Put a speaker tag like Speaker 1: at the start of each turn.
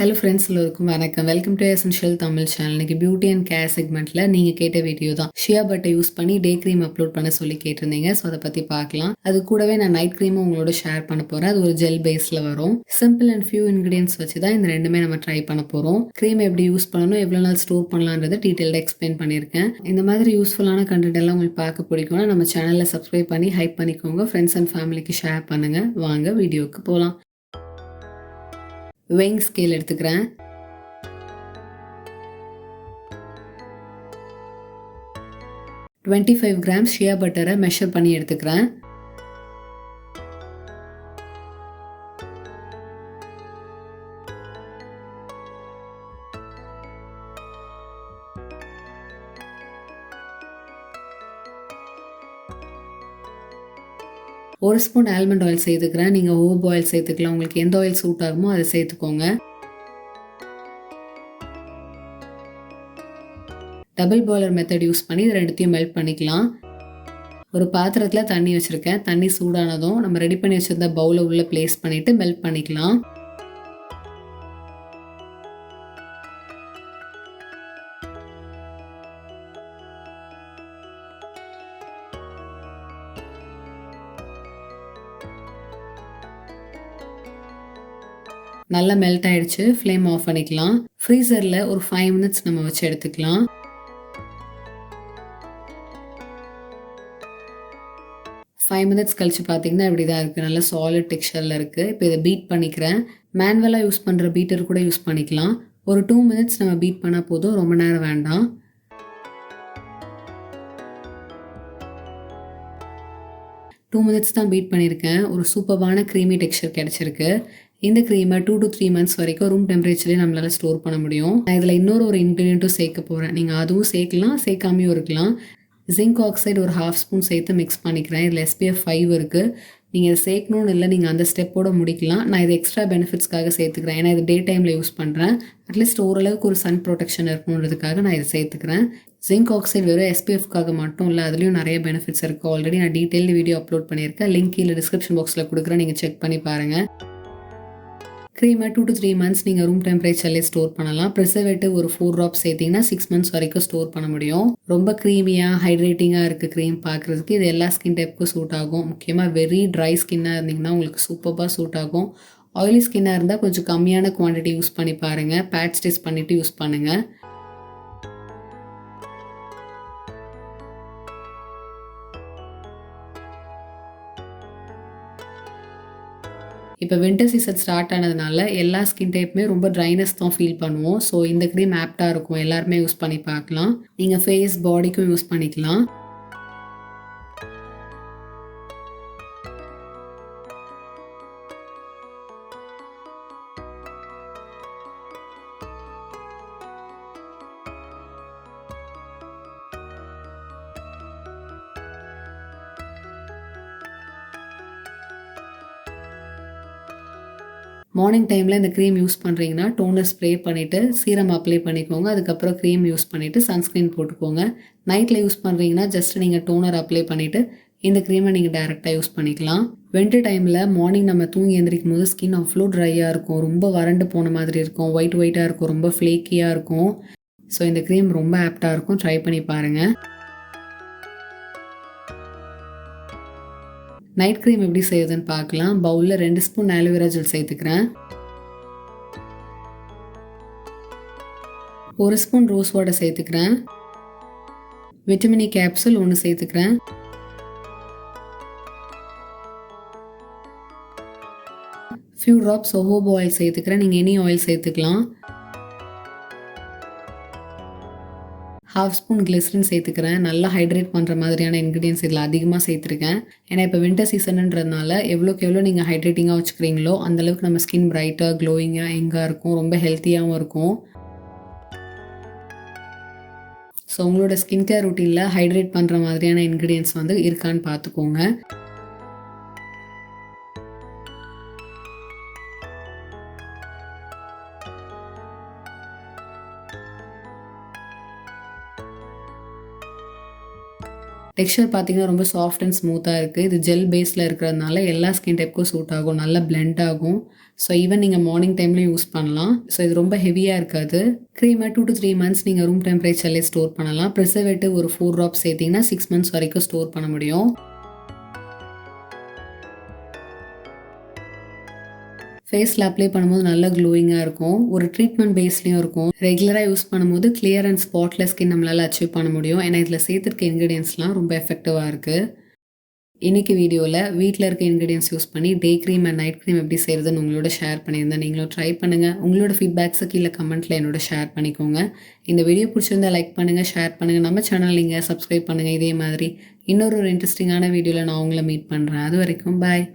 Speaker 1: Hello friends, எல்லோருக்கும் வணக்கம். Welcome to essential Tamil channel. இன்னைக்கு பியூட்டி அண்ட் கேர் செக்மெண்ட்ல நீங்க கேட்ட வீடியோ தான். ஷியா பட்டை யூஸ் பண்ணி டே க்ரீம் அப்லோட் பண்ண சொல்லி கேட்டிருந்தீங்க. ஸோ அதை பத்தி பார்க்கலாம். அது கூடவே நான் நைட் க்ரீமும் உங்களோட ஷேர் பண்ண போறேன். அது ஒரு ஜெல் பேஸ்ல வரும். சிம்பிள் அண்ட் ஃபியூ இன்கிரியன்ஸ் வச்சு தான் இந்த ரெண்டுமே நம்ம ட்ரை பண்ண போறோம். க்ரீம் எப்படி யூஸ் பண்ணணும், எவ்வளவு நாள் ஸ்டோர் பண்ணலான்றதை டீட்டெயில்டாக எக்ஸ்பிளைன் பண்ணியிருக்கேன். இந்த மாதிரி யூஸ்ஃபுல்லான கண்டென்ட் எல்லாம் உங்களுக்கு பார்க்க பிடிக்கும்னா நம்ம சேனலை சப்ஸ்கிரைப் பண்ணி ஹைப் பண்ணிக்கோங்க. ஃப்ரெண்ட்ஸ் அண்ட் ஃபேமிலிக்கு ஷேர் பண்ணுங்க. வாங்க வீடியோக்கு போகலாம். வெயிங் ஸ்கேல் எடுத்துக்கிறேன். 25 கிராம்ஸ் ஷியா பட்டரை மெஷர் பண்ணி எடுத்துக்கிறேன். ஒரு ஸ்பூன் ஆல்மண்ட் ஆயில் சேர்த்துக்கிறேன். நீங்கள் ஹோப் ஆயில் சேர்த்துக்கலாம். உங்களுக்கு எந்த ஆயில் சூட் ஆகுமோ அதை சேர்த்துக்கோங்க. டபுள் பாய்லர் மெத்தட் யூஸ் பண்ணி இது ரெண்டுத்தையும் மெல்ட் பண்ணிக்கலாம். ஒரு பாத்திரத்தில் தண்ணி வச்சுருக்கேன். தண்ணி சூடானதும் நம்ம ரெடி பண்ணி வச்சுருந்த பவுலை உள்ளே ப்ளேஸ் பண்ணிவிட்டு மெல்ட் பண்ணிக்கலாம். நல்லா மெல்ட் ஆகிடுச்சு. ஃப்ளேம் ஆஃப் பண்ணிக்கலாம். ஃப்ரீசரில் ஒரு 5 மினிட்ஸ் நம்ம வச்சு எடுத்துக்கலாம். ஃபைவ் மினிட்ஸ் கழிச்சு பார்த்தீங்கன்னா இப்படி தான் இருக்குது. நல்லா சாலிட் டெக்ஸ்சரில் இருக்குது. இப்போ இதை பீட் பண்ணிக்கிறேன். மேனுவலாக யூஸ் பண்ணுற பீட்டர் கூட யூஸ் பண்ணிக்கலாம். ஒரு 2 மினிட்ஸ் நம்ம பீட் பண்ணால் போதும், ரொம்ப நேரம் வேண்டாம். டூ மினிட்ஸ் தான் பீட் பண்ணியிருக்கேன். ஒரு சூப்பரான க்ரீமி டெக்ஸ்சர் கிடச்சிருக்கு. இந்த க்ரீமை 2 to 3 months வரைக்கும் ரூம் டெம்பரேச்சர்லேயே நம்மளால் ஸ்டோர் பண்ண முடியும். நான் இதில் இன்னொரு இன்க்ரீடியண்ட்டும் சேர்க்க போகிறேன். நீங்கள் அதுவும் சேர்க்கலாம், சேர்க்காமையும் இருக்கலாம். ஜிங்க் ஆக்சைடு ஒரு 1/2 ஸ்பூன் சேர்த்து மிக்ஸ் பண்ணிக்கிறேன். இதில் SPF 5 இருக்குது. நீங்கள் இதை சேர்க்கணுன்னு இல்லை, நீங்கள் அந்த ஸ்டெப்போட முடிக்கலாம். நான் இது எக்ஸ்ட்ரா பெனிஃபிட்ஸ்க்காக சேர்த்துக்கிறேன். ஏன்னா இது டே டைமில் யூஸ் பண்ணுறேன். அட்லீஸ்ட் ஓரளவுக்கு ஒரு சன் ப்ரொடெக்ஷன் இருக்கணுன்றதுக்காக நான் இதை சேர்த்துக்கிறேன். ஜிங்க் ஆக்சைடு வெறும் SPFக்காக மட்டும் இல்லை, அதுலேயும் நிறைய பெனிஃபிட்ஸ் இருக்குது. ஆல்ரெடி நான் டீட்டெயில்டு வீடியோ அப்லோட் பண்ணியிருக்கேன். லிங்க் கீழே டிஸ்கிரிப்ஷன் பாக்ஸில் கொடுக்குறேன், நீங்கள் செக் பண்ணி பாருங்கள். க்ரீமை 2 to 3 months நீங்கள் ரூம் டெம்பரேச்சர்லேயே ஸ்டோர் பண்ணலாம். ப்ரிசர்வேட்டிவ் ஒரு 4 ட்ராப்ஸ் சேர்த்திங்கன்னா 6 months வரைக்கும் ஸ்டோர் பண்ண முடியும். ரொம்ப க்ரீமியாக ஹைட்ரேட்டிங்காக இருக்குது க்ரீம் பார்க்குறதுக்கு. இது எல்லா ஸ்கின் டைப்புக்கும் சூட் ஆகும். முக்கியமாக வெரி ட்ரை ஸ்கின்னாக இருந்தீங்கன்னா உங்களுக்கு சூப்பராக சூட் ஆகும். ஆயிலி ஸ்கின்னாக இருந்தால் கொஞ்சம் கம்மியான குவான்டிட்டி யூஸ் பண்ணி பாருங்கள். பேட்ச் டெஸ்ட் பண்ணிவிட்டு யூஸ் பண்ணுங்கள். இப்போ வின்டர் சீசன் ஸ்டார்ட் ஆனதுனால எல்லா ஸ்கின் டைப்புமே ரொம்ப ட்ரைனஸ் தான் ஃபீல் பண்ணுவோம். ஸோ இந்த க்ரீம் ஆப்டாக இருக்கும். எல்லாருமே யூஸ் பண்ணி பார்க்கலாம். நீங்கள் ஃபேஸ் பாடிக்கும் யூஸ் பண்ணிக்கலாம். மார்னிங் டைமில் இந்த க்ரீம் யூஸ் பண்ணுறீங்கன்னா டோனர் ஸ்ப்ரே பண்ணிவிட்டு சீரம் அப்ளை பண்ணிக்கோங்க. அதுக்கப்புறம் க்ரீம் யூஸ் பண்ணிவிட்டு சன்ஸ்க்ரீன் போட்டுக்கோங்க. நைட்டில் யூஸ் பண்ணுறீங்கன்னா ஜஸ்ட் நீங்கள் டோனர் அப்ளை பண்ணிவிட்டு இந்த க்ரீமை நீங்கள் டேரெக்டாக யூஸ் பண்ணிக்கலாம். வின்டர் டைமில் மார்னிங் நம்ம தூங்கி எந்திரிக்கும் போது ஸ்கின் அவ்வளோ ட்ரையாக இருக்கும். ரொம்ப வறண்டு போன மாதிரி இருக்கும். ஒயிட்டாக இருக்கும். ரொம்ப ஃப்ளேக்கியாக இருக்கும். ஸோ இந்த க்ரீம் ரொம்ப ஆப்டாக இருக்கும். ட்ரை பண்ணி பாருங்கள். நைட் க்ரீம் எப்படி செய்யுதுன்னு பார்க்கலாம். பவுலில் 2 ஸ்பூன் ஆலோவேரா ஜெல் சேர்த்துக்கிறேன். 1 ஸ்பூன் ரோஸ் வாட்டர் சேர்த்துக்கிறேன். விட்டமின் E கேப்சூல் 1 சேர்த்துக்கிறேன். ஃபியூ ட்ராப்ஸ் ஜோஜோபா ஆயில் சேர்த்துக்கிறேன். நீங்கள் எனி ஆயில் சேர்த்துக்கலாம். 1/2 ஸ்பூன் கிளிசரின் சேர்த்துக்கிறேன். நல்லா ஹைட்ரேட் பண்ணுற மாதிரியான இன்க்ரீடியன்ஸ் இதில் அதிகமாக சேர்த்துருக்கேன். ஏன்னா இப்போ வின்டர் சீசனுன்றதுனால எவ்வளோக்கு எவ்வளோ நீங்கள் ஹைட்ரேட்டிங்காக வச்சுக்கிறீங்களோ அந்தளவுக்கு நம்ம ஸ்கின் பிரைட்டாக க்ளோயிங்காக எங்காக இருக்கும். ரொம்ப ஹெல்த்தியாகவும் இருக்கும். ஸோ உங்களோட ஸ்கின் கேர் ரூட்டீனில் ஹைட்ரேட் பண்ணுற மாதிரியான இன்க்ரீடியன்ஸ் வந்து இருக்கான்னு பார்த்துக்கோங்க. டெக்ஸ்சர் பார்த்தீங்கன்னா ரொம்ப சாஃப்ட் அண்ட் ஸ்மூத்தாக இருக்குது. இது ஜெல் பேஸில் இருக்கிறதுனால எல்லா ஸ்கின் டைப்புக்கும் சூட் ஆகும். நல்லா பிளெண்ட் ஆகும். ஸோ ஈவன் நீங்கள் மார்னிங் டைம்லையும் யூஸ் பண்ணலாம். ஸோ இது ரொம்ப ஹெவியாக இருக்காது. க்ரீமை 2 to 3 months நீங்கள் ரூம் டெம்பரேச்சர்லேயே ஸ்டோர் பண்ணலாம். ப்ரிசர்வேட்டிவ் ஒரு 4 ட்ராப்ஸ் சேர்த்திங்கன்னா 6 months வரைக்கும் ஸ்டோர் பண்ண முடியும். ஃபேஸில் அப்ளை பண்ணும்போது நல்லா க்ளோயிங்காக இருக்கும். ஒரு ட்ரீட்மெண்ட் பேஸ்லேயும் இருக்கும். ரெகுலராக யூஸ் பண்ணும்போது கிளியர் அண்ட் ஸ்பாட்லெஸ் ஸ்கின் நம்மளால் அச்சீவ் பண்ண முடியும். ஏன்னா இதில் சேர்த்துருக்க இன்க்ரீடியன்ஸ்லாம் ரொம்ப எஃபெக்டிவாக இருக்குது. இன்றைக்கி வீடியோவில் வீட்டில் இருக்க இன்க்ரீடியன்ஸ் யூஸ் பண்ணி day cream and night cream எப்படி செய்கிறதுன்னு உங்களோட ஷேர் பண்ணியிருந்தேன். நீங்களும் ட்ரை பண்ணுங்கள். உங்களோட ஃபீட்பேக்ஸை கீழே கமெண்ட்டில் என்னோட ஷேர் பண்ணிக்கோங்க. இந்த வீடியோ பிடிச்சிருந்தா லைக் பண்ணுங்கள், ஷேர் பண்ணுங்கள். நம்ம சேனல் நீங்கள் சப்ஸ்கிரைப் பண்ணுங்கள். இதே மாதிரி இன்னொரு இன்ட்ரெஸ்டிங்கான வீடியோவில் நான் உங்களை மீட் பண்ணுறேன். அது வரைக்கும் பாய்.